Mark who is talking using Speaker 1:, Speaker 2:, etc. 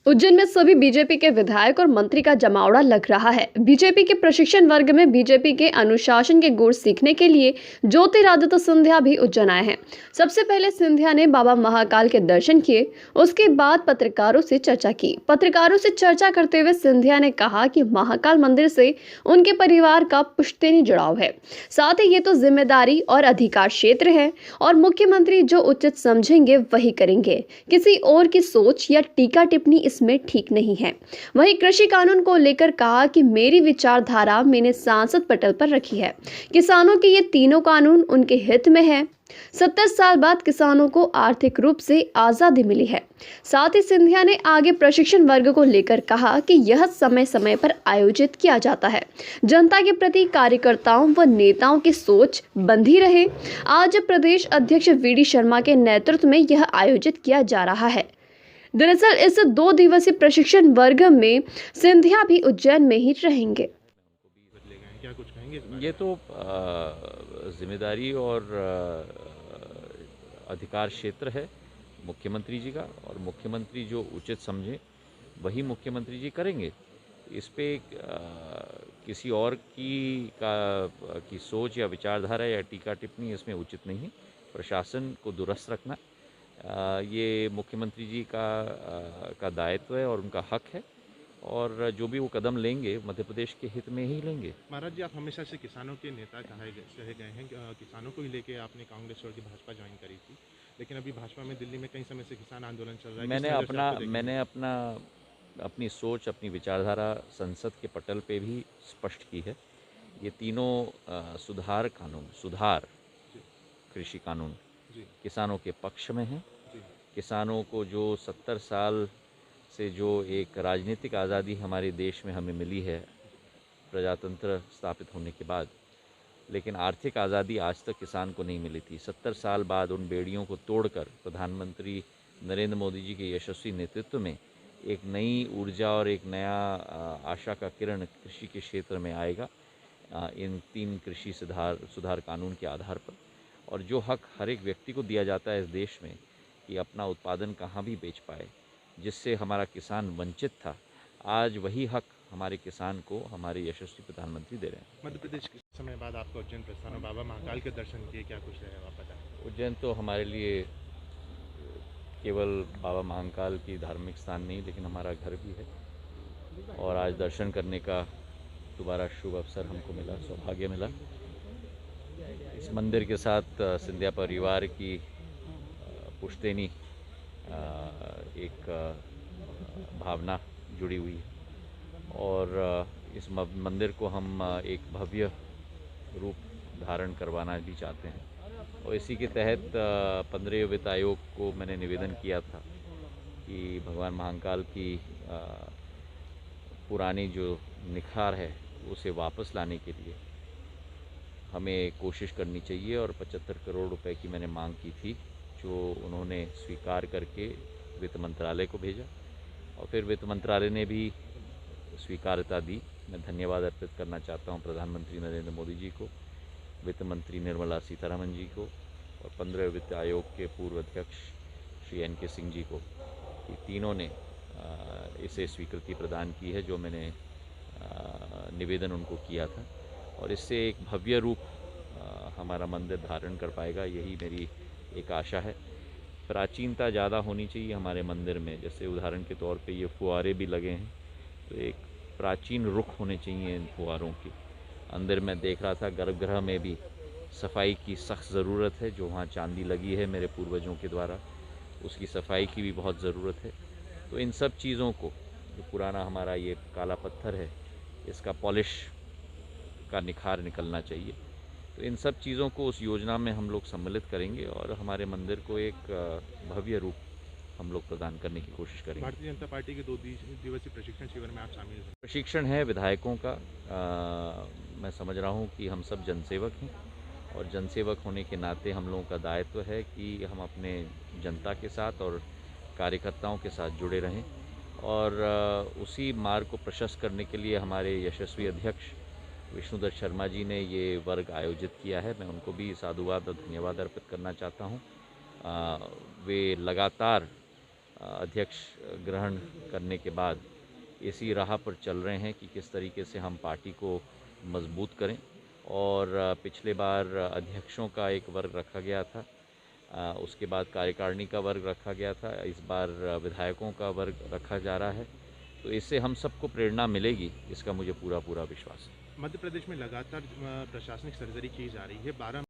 Speaker 1: उज्जैन में सभी बीजेपी के विधायक और मंत्री का जमावड़ा लग रहा है। बीजेपी के प्रशिक्षण वर्ग में बीजेपी के अनुशासन के गुण सीखने के लिए ज्योतिरादित्य सिंधिया भी उज्जैन आए हैं। सबसे पहले सिंधिया ने बाबा महाकाल के दर्शन किए, उसके बाद पत्रकारों से चर्चा की। पत्रकारों से चर्चा करते हुए सिंधिया ने कहा कि महाकाल मंदिर से उनके परिवार का पुश्तैनी जुड़ाव है, साथ ही ये तो जिम्मेदारी और अधिकार क्षेत्र है और मुख्यमंत्री जो उचित समझेंगे वही करेंगे। किसी और की सोच या टीका टिप्पणी इसमें ठीक नहीं है। वहीं कृषि कानून को लेकर कहा कि मेरी विचारधारा मैंने सांसद पटल पर रखी है। किसानों के ये तीनों कानून उनके हित में है। 70 साल बाद किसानों को आर्थिक रूप से आजादी मिली है। साथ ही सिंधिया ने आगे प्रशिक्षण वर्ग को लेकर कहा कि यह समय समय पर आयोजित किया जाता है। जनता के प्रति कार्यकर्ताओं व नेताओं की सोच बंधी रहे। आज प्रदेश अध्यक्ष वीडी शर्मा के नेतृत्व में यह आयोजित किया जा रहा है। दरअसल इस 2 दिवसीय प्रशिक्षण वर्ग में सिंधिया भी उज्जैन में ही रहेंगे।
Speaker 2: क्या कुछ कहेंगे इस बारे
Speaker 3: ये तो जिम्मेदारी और अधिकार क्षेत्र है मुख्यमंत्री जी का, और मुख्यमंत्री जो उचित समझे वही मुख्यमंत्री जी करेंगे। इस पे किसी और की सोच या विचारधारा या टीका टिप्पणी इसमें उचित नहीं है। प्रशासन को दुरुस्त रखना ये मुख्यमंत्री जी का दायित्व है और उनका हक है, और जो भी वो कदम लेंगे मध्य प्रदेश के हित में ही लेंगे।
Speaker 2: महाराज जी, आप हमेशा से किसानों के नेता कहे गए हैं। किसानों को ही लेके आपने कांग्रेस छोड़ के भाजपा ज्वाइन करी थी, लेकिन अभी भाजपा में दिल्ली में कई समय से किसान आंदोलन चल रहा है।
Speaker 3: मैंने अपनी सोच, अपनी विचारधारा संसद के पटल पे भी स्पष्ट की है। ये तीनों सुधार कृषि कानून किसानों के पक्ष में है। किसानों को जो 70 साल से जो एक राजनीतिक आज़ादी हमारे देश में हमें मिली है प्रजातंत्र स्थापित होने के बाद, लेकिन आर्थिक आज़ादी आज तक किसान को नहीं मिली थी। 70 साल बाद उन बेड़ियों को तोड़कर प्रधानमंत्री नरेंद्र मोदी जी के यशस्वी नेतृत्व में एक नई ऊर्जा और एक नया आशा का किरण कृषि के क्षेत्र में आएगा इन 3 कृषि सुधार कानून के आधार पर। और जो हक हर एक व्यक्ति को दिया जाता है इस देश में कि अपना उत्पादन कहाँ भी बेच पाए, जिससे हमारा किसान वंचित था, आज वही हक हमारे किसान को हमारे यशस्वी प्रधानमंत्री दे रहे हैं।
Speaker 2: मध्य प्रदेश के समय बाद आपका उज्जैन प्रस्थान और बाबा महाकाल के दर्शन किए, क्या कुछ है आप बताएं।
Speaker 3: उज्जैन तो हमारे लिए केवल बाबा महाकाल की धार्मिक स्थान नहीं, लेकिन हमारा घर भी है, और आज दर्शन करने का दोबारा शुभ अवसर हमको मिला, सौभाग्य मिला। इस मंदिर के साथ सिंधिया परिवार की पुश्तैनी एक भावना जुड़ी हुई है, और इस मंदिर को हम एक भव्य रूप धारण करवाना भी चाहते हैं। और इसी के तहत 15वें वित्त आयोग को मैंने निवेदन किया था कि भगवान महाकाल की पुरानी जो निखार है उसे वापस लाने के लिए हमें कोशिश करनी चाहिए, और 75 करोड़ रुपए की मैंने मांग की थी, जो उन्होंने स्वीकार करके वित्त मंत्रालय को भेजा, और फिर वित्त मंत्रालय ने भी स्वीकार्यता दी। मैं धन्यवाद अर्पित करना चाहता हूं प्रधानमंत्री नरेंद्र मोदी जी को, वित्त मंत्री निर्मला सीतारमण जी को, और 15वें वित्त आयोग के पूर्व अध्यक्ष श्री NK सिंह जी को, कि तीनों ने इसे स्वीकृति प्रदान की है जो मैंने निवेदन उनको किया था, और इससे एक भव्य रूप हमारा मंदिर धारण कर पाएगा, यही मेरी एक आशा है। प्राचीनता ज़्यादा होनी चाहिए हमारे मंदिर में, जैसे उदाहरण के तौर पे ये फुहारे भी लगे हैं, तो एक प्राचीन रुख होने चाहिए इन फुहारों की। अंदर मैं देख रहा था गर्भगृह में भी सफाई की सख्त ज़रूरत है, जो वहाँ चांदी लगी है मेरे पूर्वजों के द्वारा, उसकी सफाई की भी बहुत ज़रूरत है। तो इन सब चीज़ों को, जो पुराना हमारा ये काला पत्थर है, इसका पॉलिश का निखार निकलना चाहिए। तो इन सब चीज़ों को उस योजना में हम लोग सम्मिलित करेंगे, और हमारे मंदिर को एक भव्य रूप हम लोग प्रदान करने की कोशिश करेंगे।
Speaker 2: भारतीय जनता पार्टी के 2 दिवसीय प्रशिक्षण शिविर में आप शामिल हैं।
Speaker 3: प्रशिक्षण है विधायकों का। मैं समझ रहा हूँ कि हम सब जनसेवक हैं, और जनसेवक होने के नाते हम लोगों का दायित्व है कि हम अपने जनता के साथ और कार्यकर्ताओं के साथ जुड़े रहें, और उसी मार्ग को प्रशस्त करने के लिए हमारे यशस्वी अध्यक्ष विष्णुदत्त शर्मा जी ने ये वर्ग आयोजित किया है। मैं उनको भी साधुवाद और धन्यवाद अर्पित करना चाहता हूँ। वे लगातार अध्यक्ष ग्रहण करने के बाद इसी राह पर चल रहे हैं कि किस तरीके से हम पार्टी को मजबूत करें। और पिछले बार अध्यक्षों का एक वर्ग रखा गया था, उसके बाद कार्यकारिणी का वर्ग रखा गया था, इस बार विधायकों का वर्ग रखा जा रहा है। तो इससे हम सबको प्रेरणा मिलेगी, इसका मुझे पूरा विश्वास है।
Speaker 2: मध्य प्रदेश में लगातार प्रशासनिक सर्जरी की जा रही है। 12